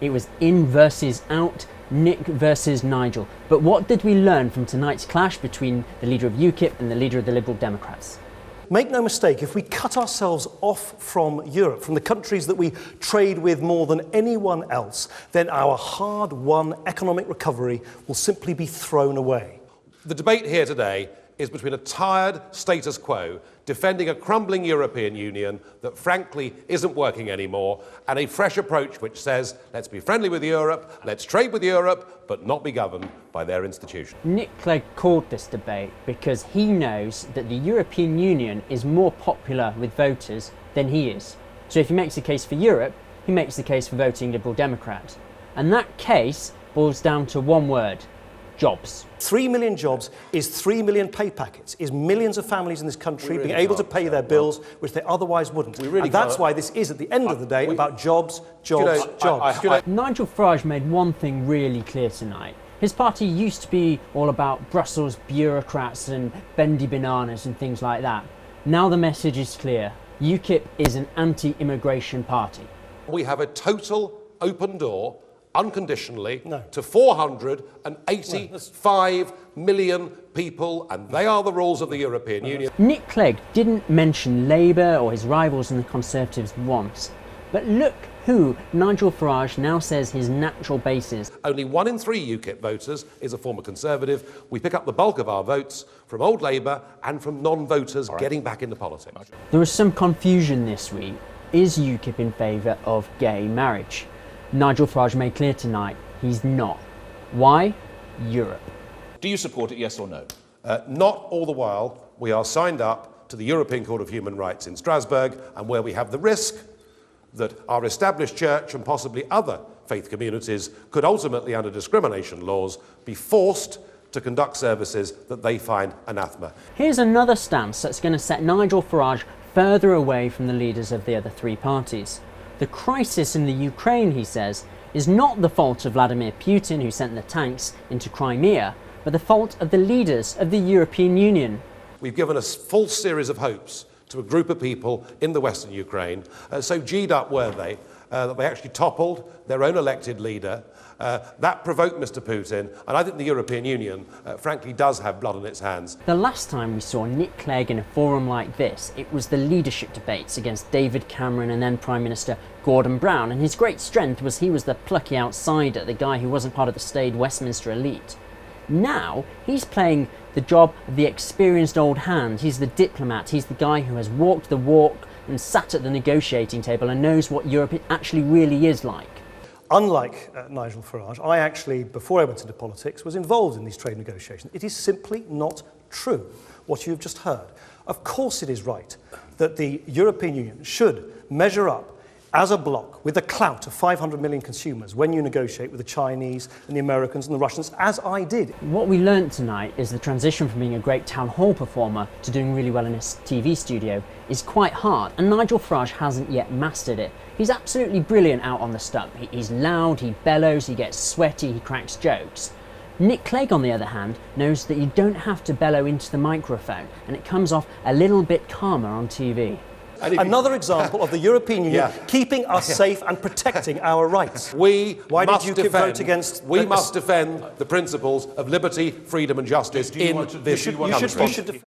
It was in versus out, Nick versus Nigel. But what did we learn from tonight's clash between the leader of Ukip and the leader of the Liberal Democrats? Make no mistake, if we cut ourselves off from Europe, from the countries that we trade with more than anyone else, then our hard-won economic recovery will simply be thrown away. The debate here today is between a tired status quo defending a crumbling European Union that frankly isn't working anymore, and a fresh approach which says, let's be friendly with Europe, let's trade with Europe, but not be governed by their institutions. Nick Clegg called this debate because he knows that the European Union is more popular with voters than he is. So if he makes a case for Europe, he makes the case for voting Liberal Democrat. And that case boils down to one word: jobs. 3 million jobs is 3 million pay packets, is millions of families in this country being able to pay their bills, which they otherwise wouldn't. And that's why this is, at the end of the day, about jobs, jobs, jobs. Nigel Farage made one thing really clear tonight. His party used to be all about Brussels bureaucrats and bendy bananas and things like that. Now the message is clear. Ukip is an anti-immigration party. We have a total open door unconditionally to 485 million people, and they are the rules of the European Union. Nick Clegg didn't mention Labour or his rivals and the Conservatives once, but look who Nigel Farage now says his natural base is. Only 1 in 3 UKIP voters is a former Conservative. We pick up the bulk of our votes from old Labour and from non-voters getting back into politics. There was some confusion this week. Is Ukip in favour of gay marriage? Nigel Farage made clear tonight he's not. Why? Europe. Do you support it, yes or no? Not all the while we are signed up to the European Court of Human Rights in Strasbourg, and where we have the risk that our established church and possibly other faith communities could ultimately, under discrimination laws, be forced to conduct services that they find anathema. Here's another stance that's going to set Nigel Farage further away from the leaders of the other three parties. The crisis in the Ukraine, he says, is not the fault of Vladimir Putin, who sent the tanks into Crimea, but the fault of the leaders of the European Union. We've given a false series of hopes to a group of people in the western Ukraine, so G'd up were they, that they actually toppled their own elected leader. That provoked Mr. Putin, and I think the European Union, frankly, does have blood on its hands. The last time we saw Nick Clegg in a forum like this, it was the leadership debates against David Cameron and then Prime Minister Gordon Brown, and his great strength was he was the plucky outsider, the guy who wasn't part of the staid Westminster elite. Now, he's playing the job of the experienced old hand. He's the diplomat, he's the guy who has walked the walk and sat at the negotiating table and knows what Europe actually really is like. Unlike Nigel Farage, I actually, before I went into politics, was involved in these trade negotiations. It is simply not true, what you've just heard. Of course it is right that the European Union should measure up as a bloc with the clout of 500 million consumers when you negotiate with the Chinese and the Americans and the Russians, as I did. What we learnt tonight is the transition from being a great town hall performer to doing really well in a TV studio is quite hard, and Nigel Farage hasn't yet mastered it. He's absolutely brilliant out on the stump. He's loud, he bellows, he gets sweaty, he cracks jokes. Nick Clegg, on the other hand, knows that you don't have to bellow into the microphone, and it comes off a little bit calmer on TV. Another example of the European Union keeping us safe and protecting our rights. Why did UKIP vote against? We must defend the principles of liberty, freedom and justice in this country.